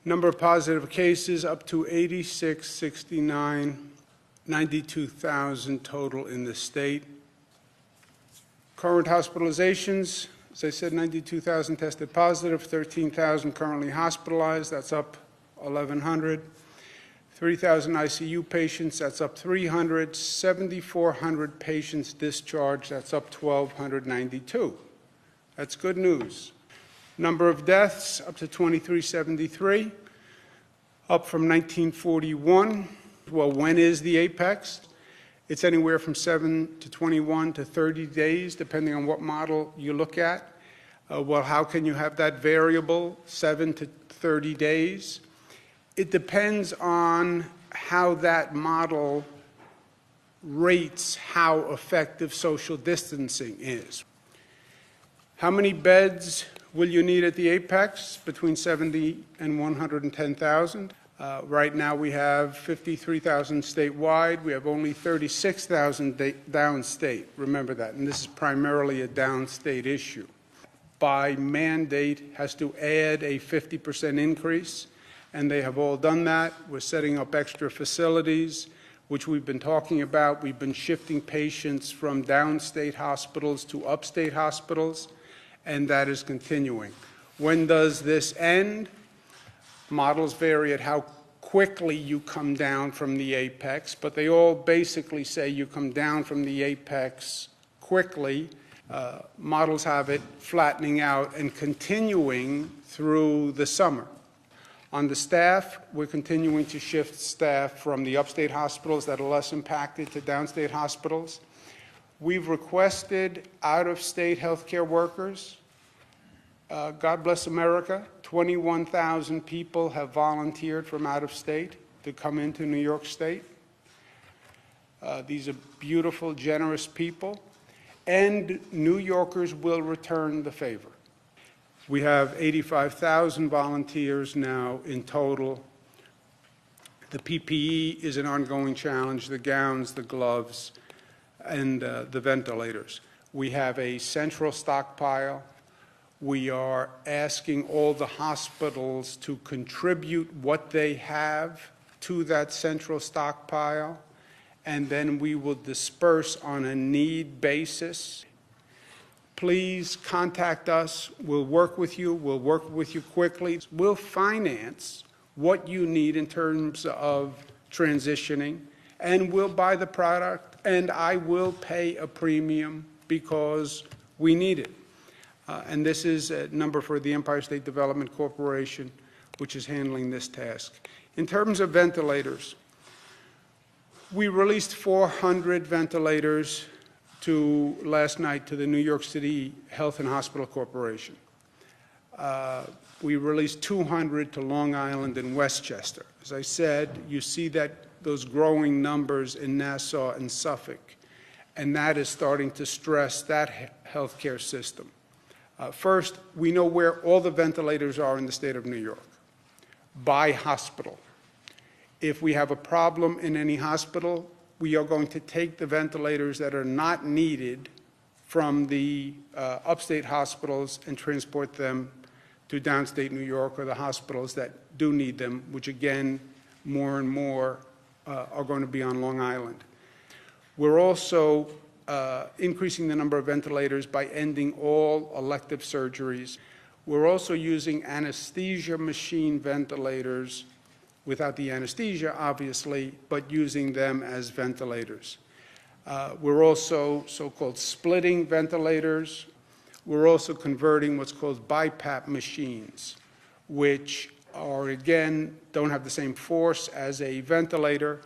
Number of positive cases up to 8669, 92,000 total in the state. Current hospitalizations, as I said, 92,000 tested positive, 13,000 currently hospitalized, that's up 1,100. 3,000 ICU patients, that's up 300. 7,400 patients discharged, that's up 1,292. That's good news. Number of deaths up to 2,373, up from 1941. Well, when is the apex? It's anywhere from 7 to 21 to 30 days, depending on what model you look at. Well, how can you have that variable, 7 to 30 days? It depends on how that model rates how effective social distancing is. How many beds will you need at the apex? Between 70 and 110,000. Right now we have 53,000 statewide. We have only 36,000 downstate. Remember that. And this is primarily a downstate issue. By mandate, has to add a 50% increase. And they have all done that. We're setting up extra facilities, which we've been talking about. We've been shifting patients from downstate hospitals to upstate hospitals, and that is continuing. When does this end? Models vary at how quickly you come down from the apex, but they all basically say you come down from the apex quickly. Models have it flattening out and continuing through the summer. On the staff, we're continuing to shift staff from the upstate hospitals that are less impacted to downstate hospitals. We've requested out-of-state healthcare workers. God bless America. 21,000 people have volunteered from out of state to come into New York State. These are beautiful, generous people, and New Yorkers will return the favor. We have 85,000 volunteers now in total. The PPE is an ongoing challenge, the gowns, the gloves, and the ventilators. We have a central stockpile. We are asking all the hospitals to contribute what they have to that central stockpile, and then we will disperse on a need basis. Please contact us. We'll work with you. We'll work with you quickly. We'll finance what you need in terms of transitioning, and we'll buy the product, and I will pay a premium because we need it. And this is a number for the Empire State Development Corporation, which is handling this task. In terms of ventilators, we released 400 ventilators last night to the New York City Health and Hospital Corporation. We released 200 to Long Island and Westchester. As I said, you see those growing numbers in Nassau and Suffolk, and that is starting to stress that healthcare system. First, we know where all the ventilators are in the state of New York, by hospital. If we have a problem in any hospital, we are going to take the ventilators that are not needed from the upstate hospitals and transport them to downstate New York or the hospitals that do need them, which again, more and more are going to be on Long Island. We're also increasing the number of ventilators by ending all elective surgeries. We're also using anesthesia machine ventilators without the anesthesia, obviously, but using them as ventilators. We're also so-called splitting ventilators. We're also converting what's called BiPAP machines, which are, again, don't have the same force as a ventilator,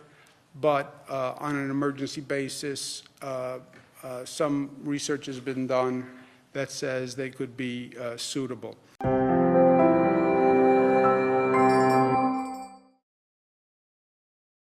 but on an emergency basis, some research has been done that says they could be suitable.